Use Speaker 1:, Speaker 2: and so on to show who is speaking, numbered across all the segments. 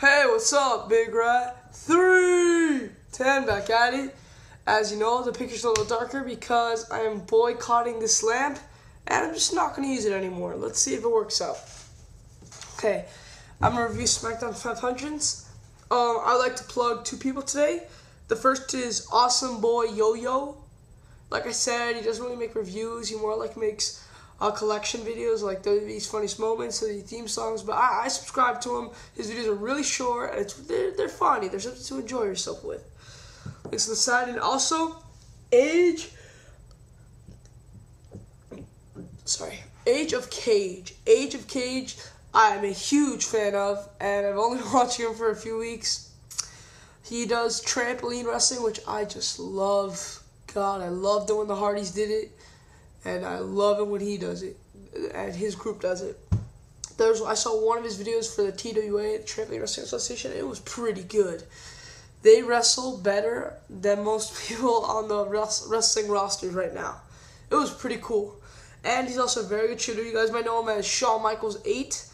Speaker 1: Hey, what's up, Big Rat? 3-10 back at it. As you know, the picture's a little darker because I am boycotting this lamp, and I'm just not going to use it anymore. Let's see if it works out. Okay, I'm going to review Smackdown 500s. I'd like to plug two people today. The first is Awesome Boy Yo-Yo. Like I said, he doesn't really make reviews. He more like makes collection videos like WWE's Funniest Moments, the theme songs, but I subscribe to him. His videos are really short, and they're funny. They're something to enjoy yourself with. Links to the side, and also Age of Cage. Age of Cage, I am a huge fan of, and I've only been watching him for a few weeks. He does trampoline wrestling, which I just love. God, I loved it when the Hardys did it. And I love it when he does it, and his group does it. I saw one of his videos for the TWA, the Trampoline Wrestling Association. It was pretty good. They wrestle better than most people on the wrestling rosters right now. It was pretty cool. And he's also a very good shooter. You guys might know him as Shawn Michaels 8.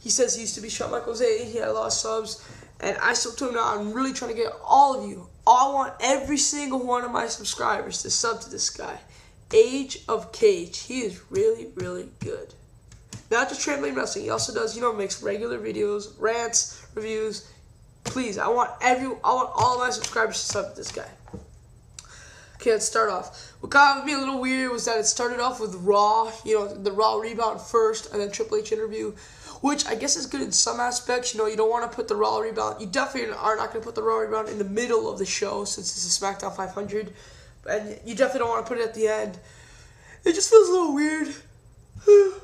Speaker 1: He says he used to be Shawn Michaels 8. He had a lot of subs. And I still to him now. I'm really trying to get all of you. I want every single one of my subscribers to sub to this guy. Age of Cage. He is really, really good. Not just trampoline wrestling. He also does, makes regular videos, rants, reviews. Please, I want all of my subscribers to sub to this guy. Okay, let's start off. What got me a little weird was that it started off with Raw, the Raw rebound first, and then Triple H interview, which I guess is good in some aspects. You don't want to put the Raw rebound. You definitely are not going to put the Raw rebound in the middle of the show since it's a SmackDown 500. And you definitely don't want to put it at the end. It just feels a little weird. You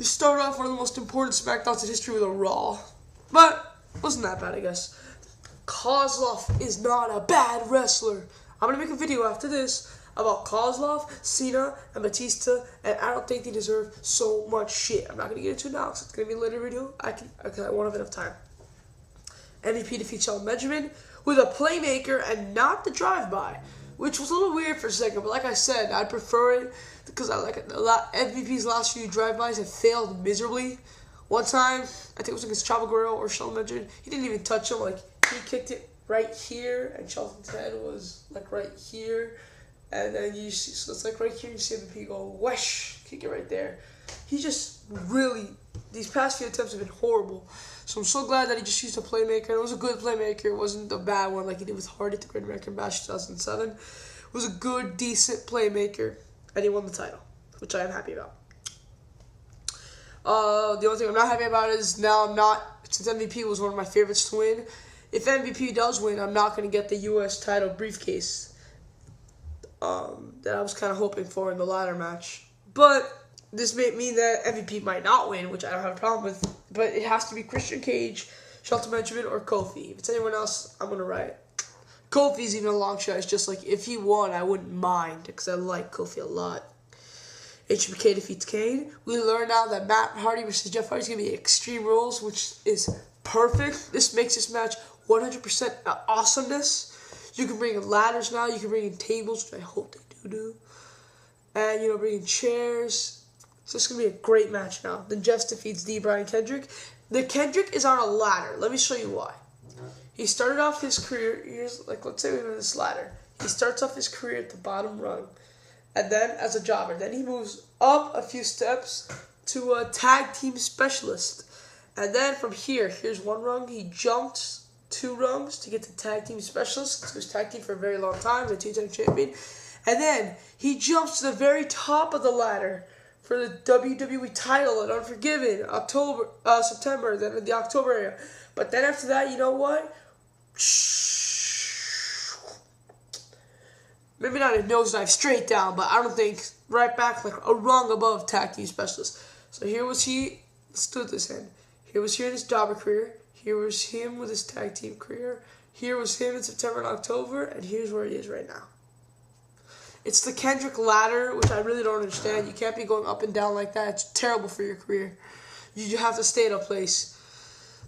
Speaker 1: start off one of the most important SmackDowns in history with a Raw. But it wasn't that bad, I guess. Kozlov is not a bad wrestler. I'm going to make a video after this about Kozlov, Cena, and Batista, and I don't think they deserve so much shit. I'm not going to get into it now because it's going to be a later video. I won't have enough time. MVP defeats Shelton Benjamin with a playmaker and not the drive-by, which was a little weird for a second, but like I said, I prefer it because I like it. MVP's last few drive-bys have failed miserably. One time, I think it was against Chavo Guerrero or Shelton Benjamin, he didn't even touch him. Like, he kicked it right here, and Shelton's head was like right here. And then you see, so it's like right here, you see MVP go, whoosh, kick it right there. He just really, these past few attempts have been horrible. So I'm so glad that he just used a playmaker. It was a good playmaker. It wasn't a bad one like he did with Hardy at the Great American Bash 2007. It was a good, decent playmaker. And he won the title, which I am happy about. The only thing I'm not happy about is since MVP was one of my favorites to win, if MVP does win, I'm not going to get the U.S. title briefcase that I was kind of hoping for in the ladder match. But this may mean that MVP might not win, which I don't have a problem with. But it has to be Christian Cage, Shelton Benjamin, or Kofi. If it's anyone else, I'm going to riot. Kofi's even a long shot. It's just like, if he won, I wouldn't mind, because I like Kofi a lot. HBK defeats Kane. We learn now that Matt Hardy versus Jeff Hardy is going to be Extreme Rules, which is perfect. This makes this match 100% awesomeness. You can bring in ladders now. You can bring in tables, which I hope they do. And, bring in chairs. So it's going to be a great match now. Then Jeff defeats Brian Kendrick. The Kendrick is on a ladder. Let me show you why. He started off his career, let's say we're on this ladder. He starts off his career at the bottom rung. And then as a jobber. Then he moves up a few steps to a tag team specialist. And then from here's one rung. He jumps 2 rungs to get to tag team specialist. He was tag team for a very long time. The 2-time champion. And then he jumps to the very top of the ladder for the WWE title at Unforgiven, September, then in the October area. But then after that, you know what? Maybe not a nosedive straight down, but I don't think right back like a rung above tag team specialist. So here was he. Let's do it this end. Here was his jobber career. Here was him with his tag team career. Here was him in September and October, and here's where he is right now. It's the Kendrick ladder, which I really don't understand. You can't be going up and down like that. It's terrible for your career. You have to stay in a place.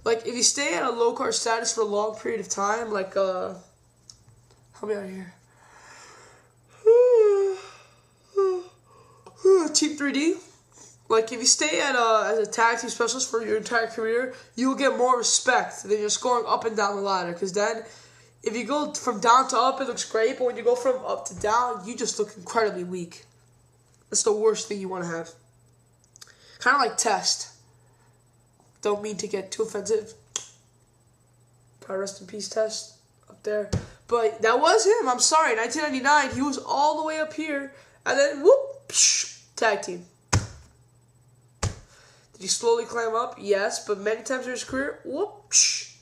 Speaker 1: Like, if you stay at a low-card status for a long period of time, like, help me out here. Team 3D. Like, if you stay at as a tag team specialist for your entire career, you will get more respect than just going up and down the ladder. Because then, if you go from down to up, it looks great. But when you go from up to down, you just look incredibly weak. That's the worst thing you want to have. Kind of like Test. Don't mean to get too offensive. God rest in peace, Test. Up there. But that was him. I'm sorry. 1999, he was all the way up here. And then, whoop, psh, tag team. Did he slowly climb up? Yes. But many times in his career, whoop, psh,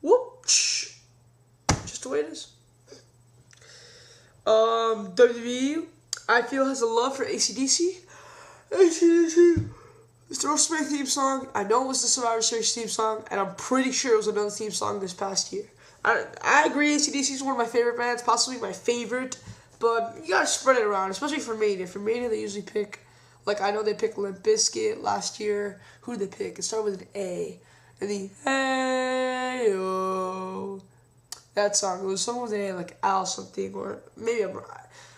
Speaker 1: whoop, psh. Just the way it is. WWE, I feel, has a love for AC/DC. AC/DC. It's the WrestleMania theme song. I know it was the Survivor Series theme song, and I'm pretty sure it was another theme song this past year. I agree, AC/DC is one of my favorite bands, possibly my favorite, but you gotta spread it around, especially for Mania. For Mania, they usually pick, like, I know they picked Limp Bizkit last year. Who did they pick? It started with an A. And the Hey-O. That song. It was someone with an A, like Al something, or maybe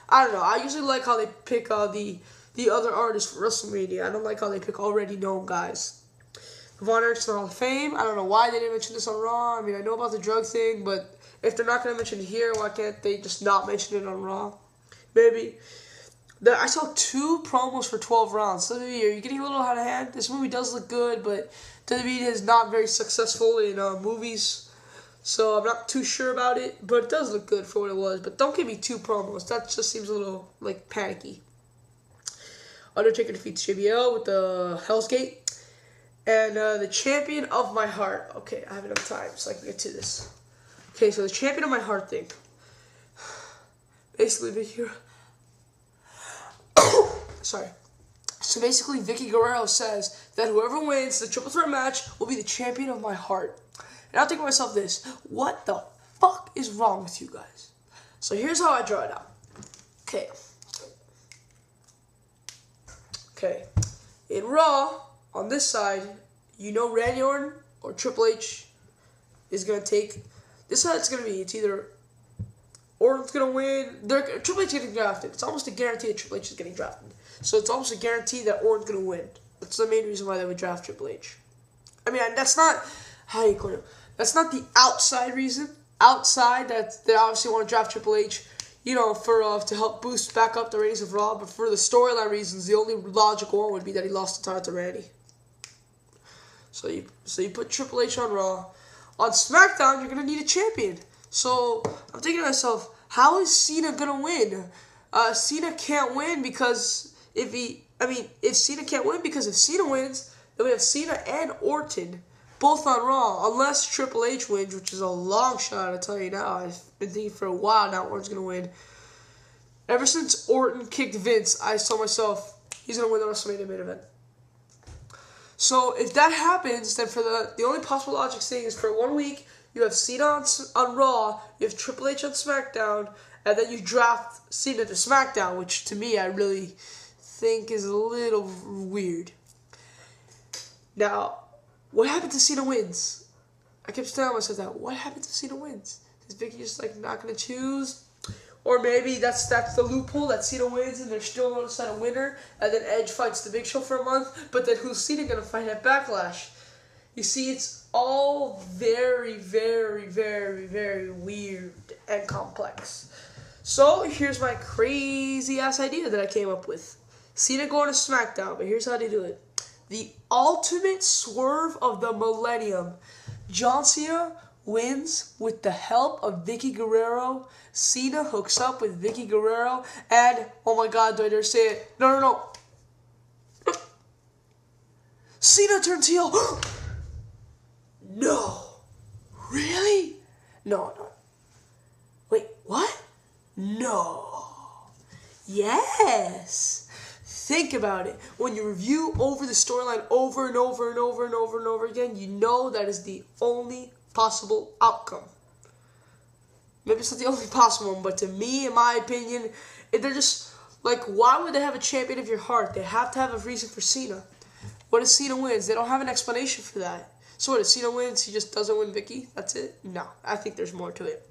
Speaker 1: I don't know. I usually like how they pick the other artists for WrestleMania. I don't like how they pick already known guys. Von Erich's in the Hall of Fame. I don't know why they didn't mention this on Raw. I mean, I know about the drug thing, but if they're not going to mention it here, why can't they just not mention it on Raw? Maybe. I saw 2 promos for 12 rounds. So maybe you're getting a little out of hand. This movie does look good, but WWE is not very successful in movies. So I'm not too sure about it, but it does look good for what it was. But don't give me 2 promos. That just seems a little, like, panicky. Undertaker defeats JBL with the Hell's Gate. And the champion of my heart. Okay, I have enough time so I can get to this. Okay, so the champion of my heart thing. Basically, sorry. So basically, Vicky Guerrero says that whoever wins the triple threat match will be the champion of my heart. And I'll think to myself this. What the fuck is wrong with you guys? So here's how I draw it out. Okay. Okay. In Raw, on this side, you know Randy Orton or Triple H is going to take... This side it's going to be, it's either Orton's going to win... Triple H is getting drafted. It's almost a guarantee that Triple H is getting drafted. So it's almost a guarantee that Orton's going to win. That's the main reason why they would draft Triple H. I mean, that's not... How do you call it? That's not the outside reason. Outside, that they obviously want to draft Triple H, you know, for to help boost back up the ratings of Raw. But for the storyline reasons, the only logical one would be that he lost the title to Randy. So you put Triple H on Raw. On SmackDown, you're gonna need a champion. So I'm thinking to myself, how is Cena gonna win? Cena can't win because if Cena can't win because if Cena wins, then we have Cena and Orton both on Raw, unless Triple H wins, which is a long shot, I'll tell you now. I've been thinking for a while now Orton's going to win. Ever since Orton kicked Vince, I saw myself, he's going to win the WrestleMania main event. So if that happens, then for the only possible logic thing is for 1 week, you have Cena on Raw, you have Triple H on SmackDown, and then you draft Cena to SmackDown, which to me I really think is a little weird. Now, what happened to Cena wins? I kept telling myself that. What happened to Cena wins? Is Vicky just like not gonna choose? Or maybe that's the loophole that Cena wins and they're still gonna decide a winner, and then Edge fights the Big Show for a month. But then who's Cena gonna fight at Backlash? You see, it's all very, very, very, very weird and complex. So here's my crazy ass idea that I came up with: Cena going to SmackDown. But here's how they do it. The ultimate swerve of the millennium. John Cena wins with the help of Vicky Guerrero. Cena hooks up with Vicky Guerrero. And, oh my God, do I dare say it? No. Cena turns heel. No. Really? No. Wait, what? No. Yes. Think about it. When you review over the storyline over and over and over and over and over again, you know that is the only possible outcome. Maybe it's not the only possible one, but to me, in my opinion, they're just, like, why would they have a champion of your heart? They have to have a reason for Cena. What if Cena wins? They don't have an explanation for that. So what if Cena wins, he just doesn't win Vicky? That's it? No, I think there's more to it.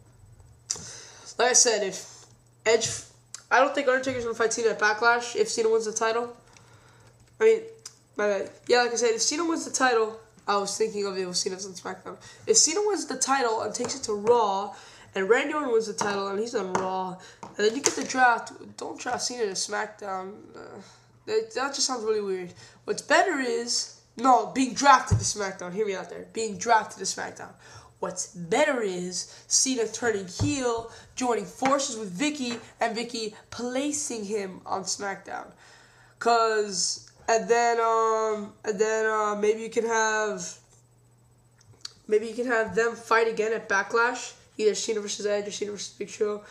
Speaker 1: Like I said, if Edge... I don't think Undertaker's going to fight Cena at Backlash if Cena wins the title. I mean, my bad. Yeah, like I said, if Cena wins the title, I was thinking of it with Cena's on SmackDown. If Cena wins the title and takes it to Raw, and Randy Orton wins the title and he's on Raw, and then you get the draft, don't draft Cena to SmackDown. That just sounds really weird. What's better is, no, being drafted to SmackDown. Hear me out there. Being drafted to SmackDown. What's better is Cena turning heel, joining forces with Vicky, and Vicky placing him on SmackDown. And then maybe you can have them fight again at Backlash, either Cena versus Edge or Cena versus Big Show,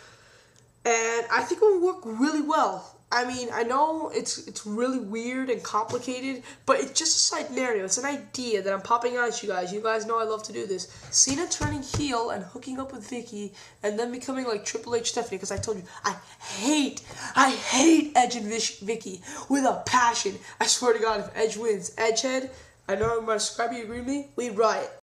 Speaker 1: and I think it would work really well. I mean, I know it's really weird and complicated, but it's just a scenario. It's an idea that I'm popping out at you guys. You guys know I love to do this. Cena turning heel and hooking up with Vicky, and then becoming like Triple H Stephanie, because I told you, I hate Edge and Vicky with a passion. I swear to God, if Edge wins, Edgehead, I know I'm going to subscribe, you agree with me? We riot.